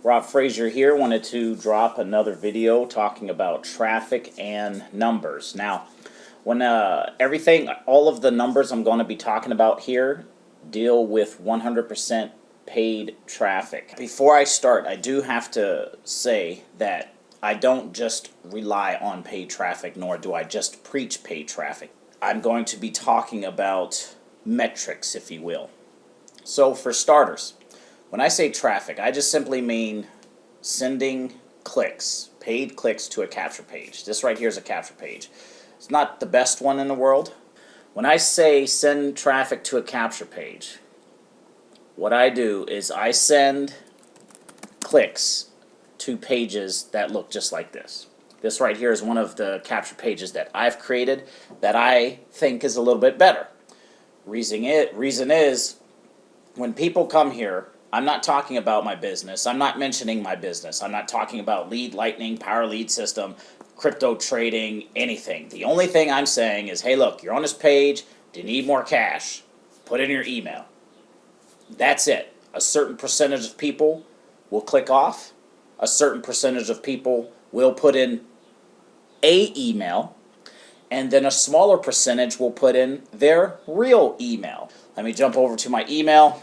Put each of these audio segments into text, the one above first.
Rob Frazier here. Wanted to drop another video talking about traffic and numbers. Now, when all of the numbers I'm going to be talking about here deal with 100% paid traffic. Before I start, I do have to say that I don't just rely on paid traffic, nor do I just preach paid traffic. I'm going to be talking about metrics, if you will. So for starters, when I say traffic, I just simply mean sending clicks, paid clicks to a capture page. This right here is a capture page. It's not the best one in the world. When I say send traffic to a capture page, what I do is I send clicks to pages that look just like this. This right here is one of the capture pages that I've created that I think is a little bit better. Reason is, when people come here, I'm not talking about my business. I'm not mentioning my business. I'm not talking about Lead Lightning, Power Lead System, crypto trading, anything. The only thing I'm saying is, hey, look, you're on this page. Do you need more cash? Put in your email. That's it. A certain percentage of people will click off. A certain percentage of people will put in a email. And then a smaller percentage will put in their real email. Let me jump over to my email.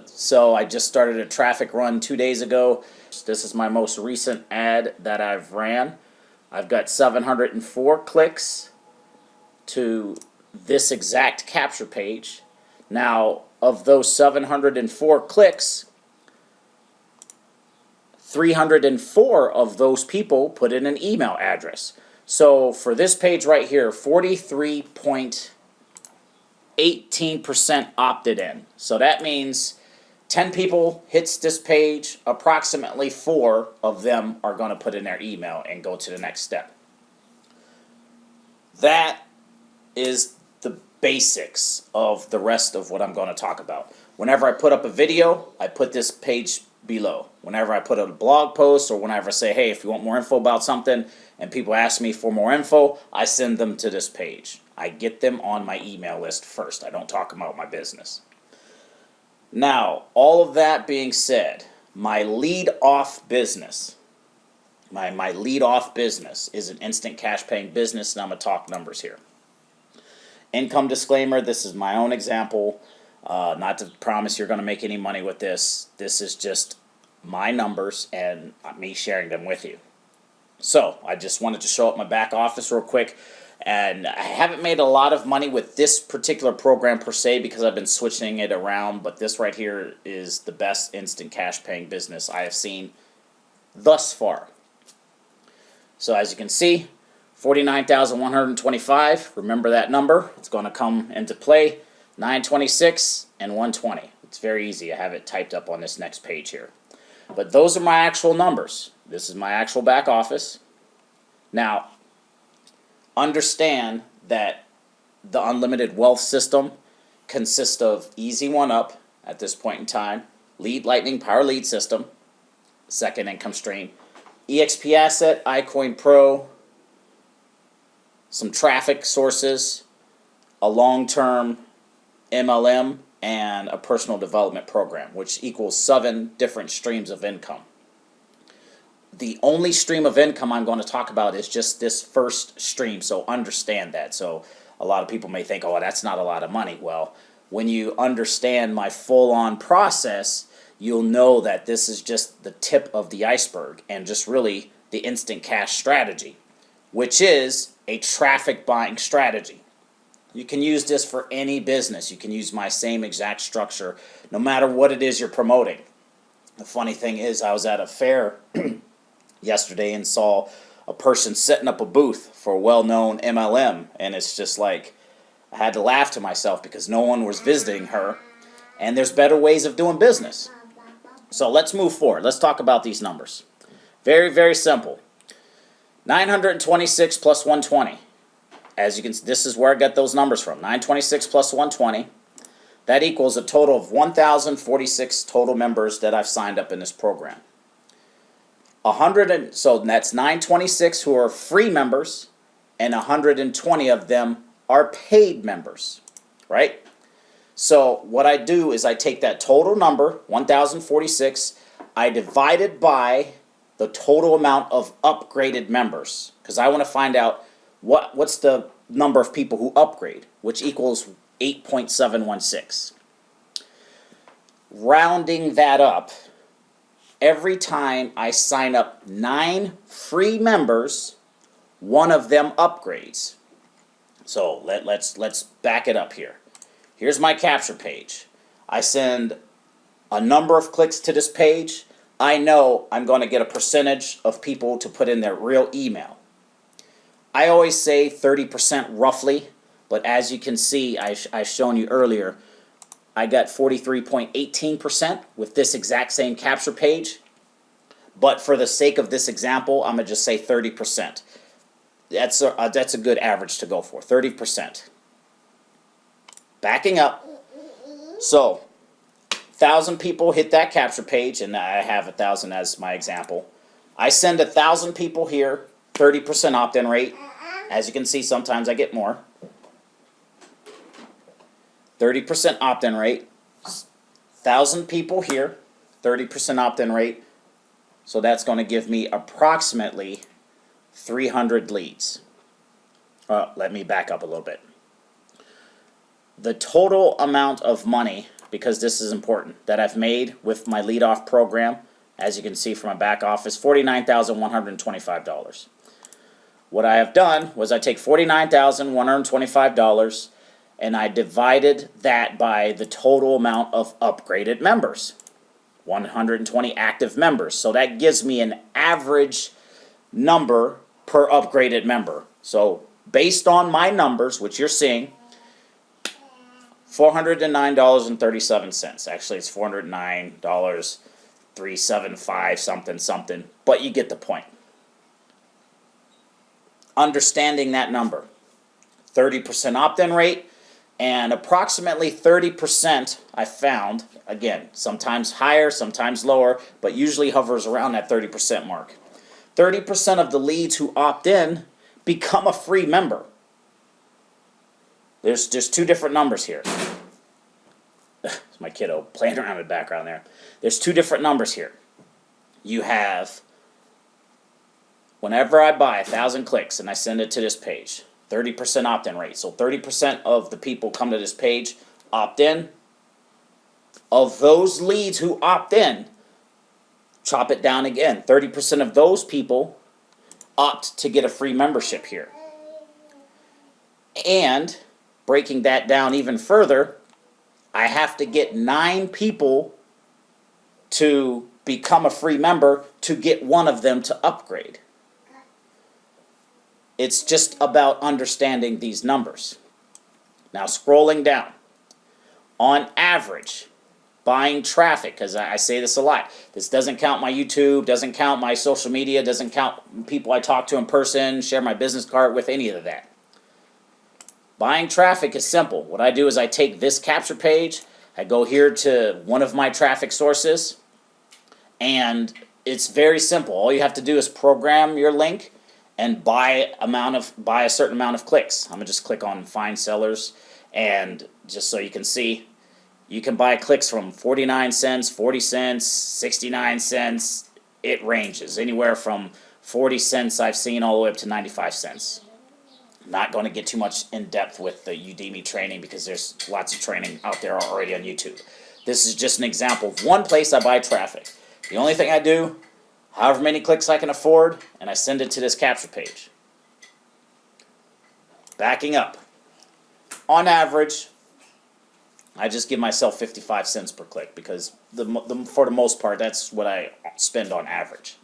So I just started a traffic run 2 days ago. This is my most recent ad that I've ran. I've got 704 clicks to this exact capture page. Now, of those 704 clicks, 304 of those people put in an email address. So for this page right here, 43.18% opted in. So that means 10 people hits this page, approximately 4 of them are going to put in their email and go to the next step. That is the basics of the rest of what I'm going to talk about. Whenever I put up a video, I put this page below. Whenever I put a blog post, or whenever I say, hey, if you want more info about something, and people ask me for more info, I send them to this page. I get them on my email list first. I don't talk about my business. Now, all of that being said, my lead-off business, my lead-off business is an instant cash-paying business, and I'm going to talk numbers here. Income disclaimer, this is my own example. Not to promise you're going to make any money with this. This is just my numbers and me sharing them with you. So I just wanted to show up my back office real quick. And I haven't made a lot of money with this particular program per se because I've been switching it around. But this right here is the best instant cash paying business I have seen thus far. So as you can see, 49,125. Remember that number. It's going to come into play. 926 and 120. It's very easy. I have it typed up on this next page here. But those are my actual numbers. This is my actual back office. Now, understand that the Unlimited Wealth System consists of Easy One Up at this point in time, Lead Lightning Power Lead System, second income stream, EXP Asset, iCoin Pro, some traffic sources, a long-term MLM, and a personal development program, which equals 7 different streams of income. The only stream of income I'm going to talk about is just this first stream, so understand that. So a lot of people may think, oh, that's not a lot of money. Well, when you understand my full-on process, you'll know that this is just the tip of the iceberg and just really the instant cash strategy, which is a traffic buying strategy. You can use this for any business. You can use my same exact structure no matter what it is you're promoting. The funny thing is, I was at a fair yesterday and saw a person setting up a booth for a well-known MLM, and it's just like I had to laugh to myself because no one was visiting her, and there's better ways of doing business. So let's move forward. Let's talk about these numbers. Very, very simple. 926 plus 120. As you can see, this is where I got those numbers from. 926 plus 120. That equals a total of 1,046 total members that I've signed up in this program. So that's 926 who are free members, and 120 of them are paid members, right? So what I do is I take that total number, 1,046, I divided by the total amount of upgraded members, because I want to find out what's the number of people who upgrade, which equals 8.716. Rounding that up, every time I sign up 9 free members, one of them upgrades. So let's back it up here. Here's my capture page. I send a number of clicks to this page. I know I'm going to get a percentage of people to put in their real email. I always say 30% roughly, but as you can see, I've shown you earlier, I got 43.18% with this exact same capture page. But for the sake of this example, I'm going to just say 30%. That's a good average to go for, 30%. Backing up, so 1,000 people hit that capture page, and I have 1,000 as my example. I send 1,000 people here, 30% opt-in rate. As you can see, sometimes I get more. 30% opt-in rate. 1,000 people here, 30% opt-in rate. So that's going to give me approximately 300 leads. Let me back up a little bit. The total amount of money, because this is important, that I've made with my lead-off program, as you can see from my back office, $49,125. What I have done was I take $49,125 and I divided that by the total amount of upgraded members. 120 active members. So that gives me an average number per upgraded member. So based on my numbers, which you're seeing, $409.37. Actually, it's $409.375 something, but you get the point. Understanding that number, 30% opt-in rate, and approximately 30% I found, again, sometimes higher, sometimes lower, but usually hovers around that 30% mark. 30% of the leads who opt in become a free member. There's two different numbers here. It's my kiddo playing around in the background there. There's two different numbers here. You have, whenever I buy 1,000 clicks and I send it to this page, 30% opt-in rate. So 30% of the people come to this page, opt in. Of those leads who opt in, chop it down again. 30% of those people opt to get a free membership here. And breaking that down even further, I have to get 9 people to become a free member to get one of them to upgrade. It's just about understanding these numbers. Now scrolling down, on average, buying traffic, because I say this a lot, this doesn't count my YouTube, doesn't count my social media, doesn't count people I talk to in person, share my business card with, any of that. Buying traffic is simple. What I do is I take this capture page, I go here to one of my traffic sources, and it's very simple. All you have to do is program your link and buy a certain amount of clicks. I'm gonna just click on Find Sellers, and just so you can see, you can buy clicks from 49 cents, 40 cents, 69 cents. It ranges anywhere from 40 cents I've seen all the way up to 95 cents. I'm not going to get too much in depth with the Udemy training because there's lots of training out there already on YouTube. This is just an example of one place I buy traffic. The only thing I do, however many clicks I can afford, and I send it to this capture page. Backing up. On average, I just give myself 55 cents per click because for the most part, that's what I spend on average.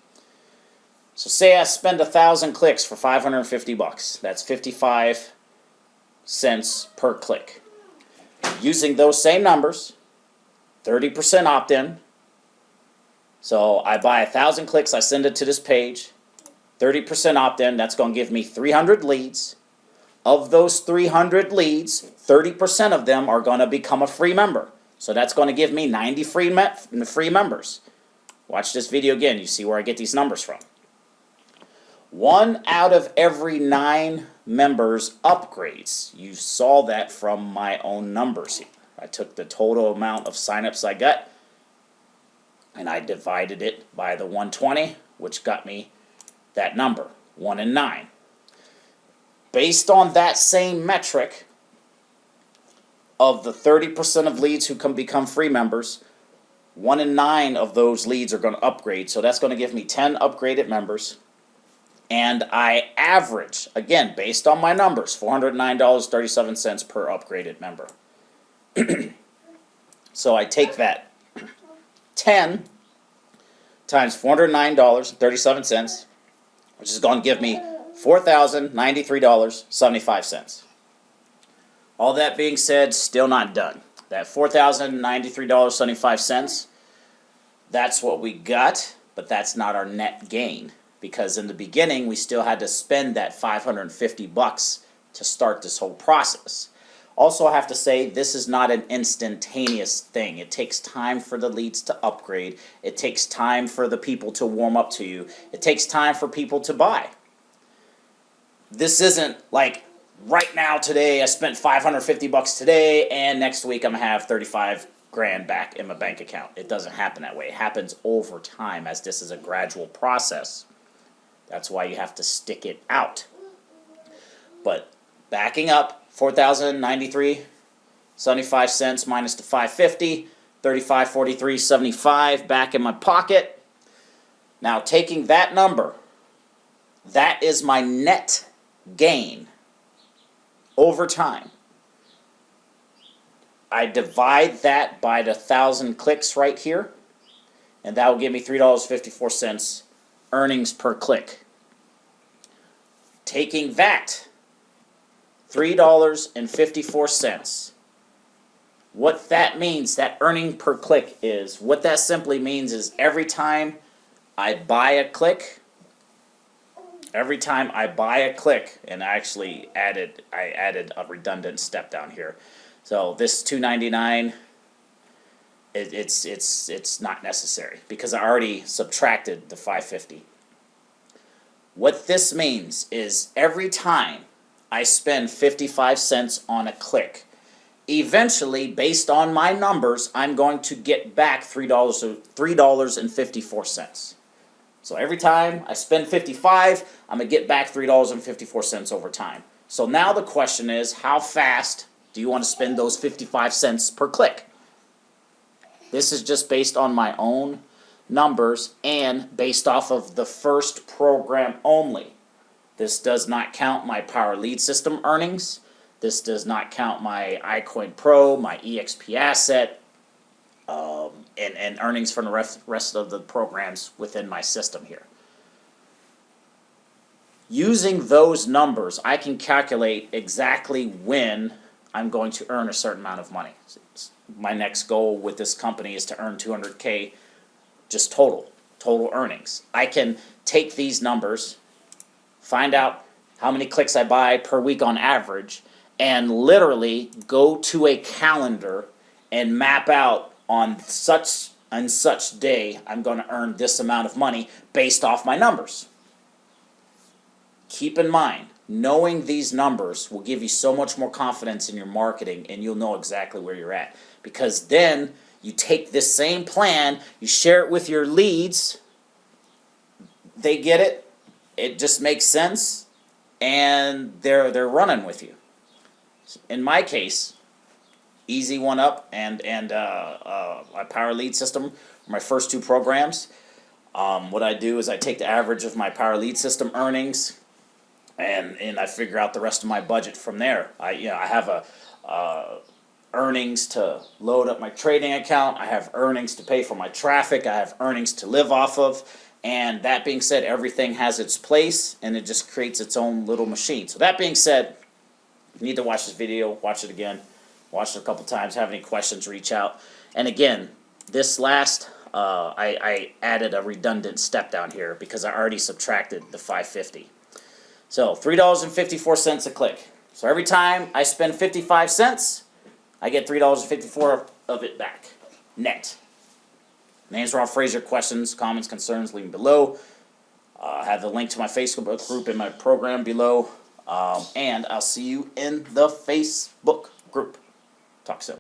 So say I spend 1,000 clicks for 550 bucks. That's 55 cents per click. Using those same numbers, 30% opt-in. So I buy 1,000 clicks, I send it to this page, 30% opt-in, that's going to give me 300 leads. Of those 300 leads, 30% of them are going to become a free member. So that's going to give me 90 free members. Watch this video again, you see where I get these numbers from. 1 out of every 9 members upgrades. You saw that from my own numbers here. I took the total amount of signups I got, and I divided it by the 120, which got me that number, 1 in 9. Based on that same metric of the 30% of leads who become free members, 1 in 9 of those leads are going to upgrade. So that's going to give me 10 upgraded members. And I average, again, based on my numbers, $409.37 per upgraded member. So I take that 10 times $409.37, which is going to give me $4,093.75. All that being said, still not done. That $4,093.75, that's what we got, but that's not our net gain. Because in the beginning, we still had to spend that $550 to start this whole process. Also, I have to say, this is not an instantaneous thing. It takes time for the leads to upgrade. It takes time for the people to warm up to you. It takes time for people to buy. This isn't like, right now, today, I spent $550 today, and next week I'm going to have 35 grand back in my bank account. It doesn't happen that way. It happens over time, as this is a gradual process. That's why you have to stick it out. But backing up, $4,093.75 minus the $550, $35.43.75 back in my pocket. Now taking that number, that is my net gain over time. I divide that by the 1,000 clicks right here, and that will give me $3.54 earnings per click. Taking that, $3.54, what that means, that earning per click is, what that simply means is every time I buy a click, and I added a redundant step down here. So this $2.99, it's not necessary because I already subtracted the $550. What this means is every time I spend 55 cents on a click, eventually, based on my numbers, I'm going to get back $3.54. So every time I spend 55, I'm going to get back $3.54 over time. So now the question is, how fast do you want to spend those 55 cents per click? This is just based on my own numbers and based off of the first program only. This does not count my Power Lead System earnings. This does not count my iCoin Pro, my EXP asset, and earnings from the rest of the programs within my system here. Using those numbers, I can calculate exactly when I'm going to earn a certain amount of money. My next goal with this company is to earn 200K just total earnings. I can take these numbers, find out how many clicks I buy per week on average, and literally go to a calendar and map out on such and such day I'm going to earn this amount of money based off my numbers. Keep in mind, knowing these numbers will give you so much more confidence in your marketing, and you'll know exactly where you're at. Because then you take this same plan, you share it with your leads, they get it, it just makes sense, and they're running with you. In my case, Easy One Up and my Power Lead System, my first two programs, what I do is I take the average of my Power Lead System earnings, and I figure out the rest of my budget from there. I have a earnings to load up my trading account. I have earnings to pay for my traffic. I have earnings to live off of. And that being said, everything has its place, and it just creates its own little machine. So that being said, you need to watch this video, watch it again, watch it a couple times, have any questions, reach out. And again, this last, I added a redundant step down here because I already subtracted the $550. So $3.54 a click. So every time I spend 55 cents, I get $3.54 of it back, net. My name's Rob Frazier. Questions, comments, concerns, leave them below. I have the link to my Facebook group in my program below. And I'll see you in the Facebook group. Talk soon.